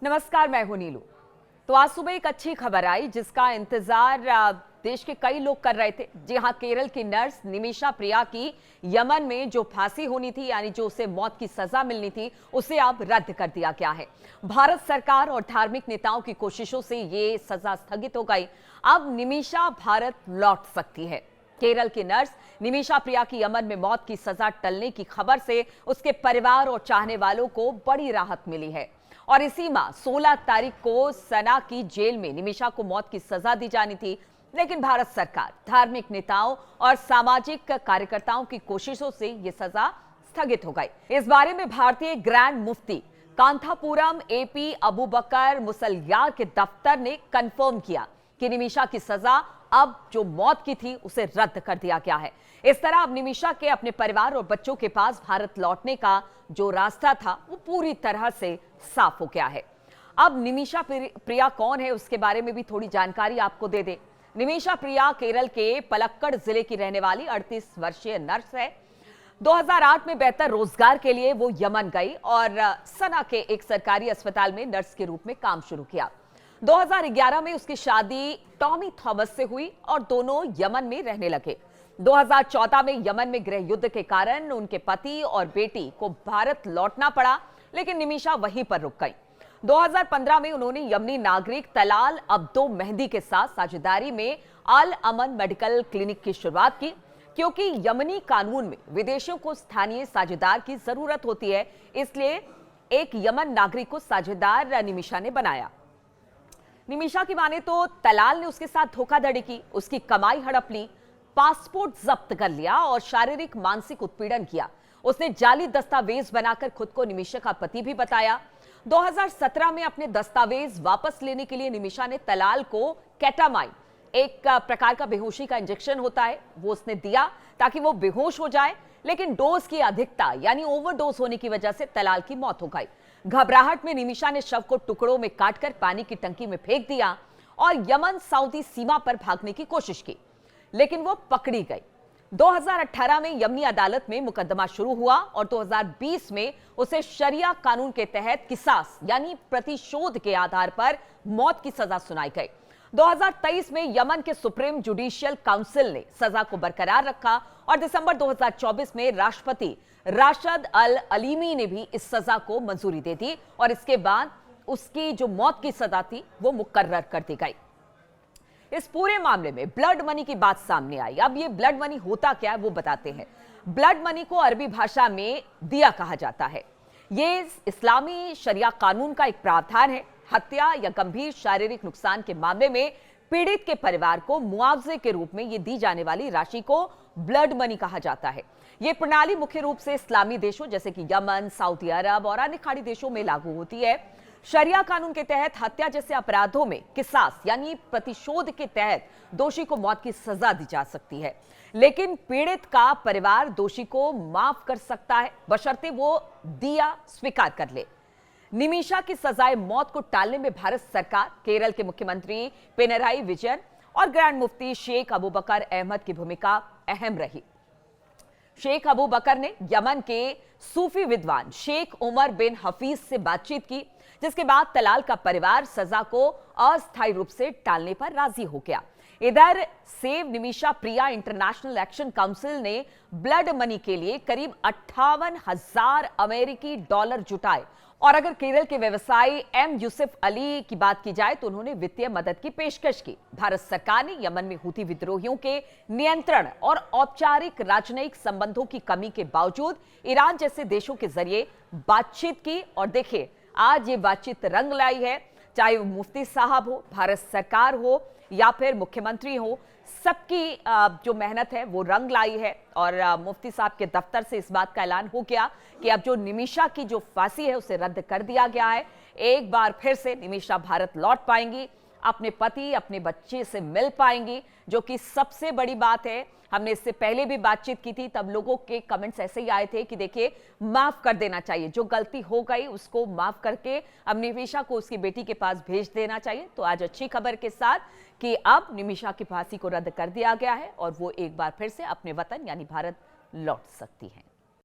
नमस्कार, मैं हूं नीलू। तो आज सुबह एक अच्छी खबर आई जिसका इंतजार देश के कई लोग कर रहे थे। जी हां, केरल की नर्स निमिषा प्रिया की यमन में जो फांसी होनी थी, यानी जो उसे मौत की सजा मिलनी थी, उसे अब रद्द कर दिया गया है। भारत सरकार और धार्मिक नेताओं की कोशिशों से ये सजा स्थगित हो गई। अब निमिषा भारत लौट सकती है। केरल की नर्स निमिषा प्रिया की यमन में मौत की सजा टलने की खबर से उसके परिवार और चाहने वालों को बड़ी राहत मिली है। और इसी माह 16 तारीख को सना की जेल में निमिषा को मौत की सजा दी जानी थी, लेकिन भारत सरकार, धार्मिक नेताओं और सामाजिक कार्यकर्ताओं की कोशिशों से यह सजा स्थगित हो गई। इस बारे में भारतीय ग्रैंड मुफ्ती कांथापुरम एपी अबू बकर मुसलयार के दफ्तर ने कंफर्म किया कि निमिषा की सजा अब जो मौत की थी उसे रद्द कर दिया गया है। इस तरह अब निमिषा के अपने परिवार और बच्चों के पास भारत लौटने का जो रास्ता था वो पूरी तरह से साफ हो गया है। अब निमिषा प्रिया कौन है उसके बारे में भी थोड़ी जानकारी आपको दे दे। निमिषा प्रिया केरल के पलक्कड़ जिले की रहने वाली 38 वर्षीय नर्स है। 2008 में बेहतर रोजगार के लिए वो यमन गई और सना के एक सरकारी अस्पताल में नर्स के रूप में काम शुरू किया। 2011 में उसकी शादी टॉमी थॉमस से हुई और दोनों यमन में रहने लगे। 2014 में यमन में गृह युद्ध के कारण उनके पति और बेटी को भारत लौटना पड़ा, लेकिन निमिषा वहीं पर रुक गई। 2015 में उन्होंने यमनी नागरिक तलाल अब्दो मेहदी के साथ साझेदारी में अल अमन मेडिकल क्लिनिक की शुरुआत की। क्योंकि यमनी कानून में विदेशियों को स्थानीय साझेदार की जरूरत होती है, इसलिए एक यमन नागरिक को साझेदार निमिषा ने बनाया। निमिषा की माने तो तलाल ने उसके साथ धोखाधड़ी की, उसकी कमाई हड़प ली, पासपोर्ट जब्त कर लिया और शारीरिक मानसिक उत्पीड़न किया। उसने जाली दस्तावेज बनाकर खुद को निमिषा का पति भी बताया। 2017 में अपने दस्तावेज वापस लेने के लिए निमिषा ने तलाल को केटामाइन, एक प्रकार का बेहोशी का इंजेक्शन होता है, वो उसने दिया ताकि वो बेहोश हो जाए, लेकिन डोज की अधिकता यानी ओवरडोज होने की वजह से तलाल की मौत हो गई। घबराहट में निमिषा ने शव को टुकड़ों में काटकर पानी की टंकी में फेंक दिया और यमन सऊदी सीमा पर भागने की कोशिश की, लेकिन वो पकड़ी गई। 2018 में यमनी अदालत में मुकदमा शुरू हुआ और 2020 में उसे शरिया कानून के तहत किसास यानी प्रतिशोध के आधार पर मौत की सजा सुनाई गई। 2023 में यमन के सुप्रीम जुडिशियल काउंसिल ने सजा को बरकरार रखा और दिसंबर 2024 में राष्ट्रपति राशिद अल अलीमी ने भी इस सजा को मंजूरी दे दी और इसके बाद उसकी जो मौत की सजा थी वो मुकर्रर कर दी गई। इस पूरे मामले में ब्लड मनी की बात सामने आई। अब ये ब्लड मनी होता क्या है वो बताते हैं। ब्लड मनी को अरबी भाषा में दिया कहा जाता है। ये इस्लामी शरिया कानून का एक प्रावधान है। हत्या या गंभीर शारीरिक नुकसान के मामले में पीड़ित के परिवार को मुआवजे के रूप में ये दी जाने वाली राशि को ब्लड मनी कहा जाता है। ये प्रणाली मुख्य रूप से इस्लामी देशों जैसे कि यमन, सऊदी अरब और अन्य खाड़ी देशों में लागू होती है। शरिया कानून के तहत हत्या जैसे अपराधों में किसास यानी प्रतिशोध के तहत दोषी को मौत की सजा दी जा सकती है, लेकिन पीड़ित का परिवार दोषी को माफ कर सकता है बशर्ते वो दिया स्वीकार कर ले। निमिषा की सजाए मौत को टालने में भारत सरकार, केरल के मुख्यमंत्री पिनराई विजयन और ग्रैंड मुफ्ती शेख अबू बकर अहमद की भूमिका अहम रही। शेख अबू बकर ने यमन के सूफी विद्वान शेख उमर बिन हफीज से बातचीत की, जिसके बाद तलाल का परिवार सजा को अस्थायी रूप से टालने पर राजी हो गया। इधर सेव निमिषा प्रिया इंटरनेशनल एक्शन काउंसिल ने ब्लड मनी के लिए करीब 58,000 अमेरिकी डॉलर जुटाए और अगर केरल के व्यवसायी एम यूसुफ अली की बात की जाए तो उन्होंने वित्तीय मदद की पेशकश की। भारत सरकार ने यमन में हूती विद्रोहियों के नियंत्रण और औपचारिक राजनयिक संबंधों की कमी के बावजूद ईरान जैसे देशों के जरिए बातचीत की और देखिए आज ये बातचीत रंग लाई है। चाहे वो मुफ्ती साहब हो, भारत सरकार हो या फिर मुख्यमंत्री हो, सबकी जो मेहनत है वो रंग लाई है और मुफ्ती साहब के दफ्तर से इस बात का ऐलान हो गया कि अब जो निमिषा की जो फांसी है उसे रद्द कर दिया गया है। एक बार फिर से निमिषा भारत लौट पाएंगी, अपने पति अपने बच्चे से मिल पाएंगी, जो कि सबसे बड़ी बात है। हमने इससे पहले भी बातचीत की थी, तब लोगों के कमेंट्स ऐसे ही आए थे कि देखिए माफ कर देना चाहिए, जो गलती हो गई उसको माफ करके अब निमिषा को उसकी बेटी के पास भेज देना चाहिए। तो आज अच्छी खबर के साथ कि अब निमिषा की फांसी को रद्द कर दिया गया है और वो एक बार फिर से अपने वतन यानी भारत लौट सकती हैं।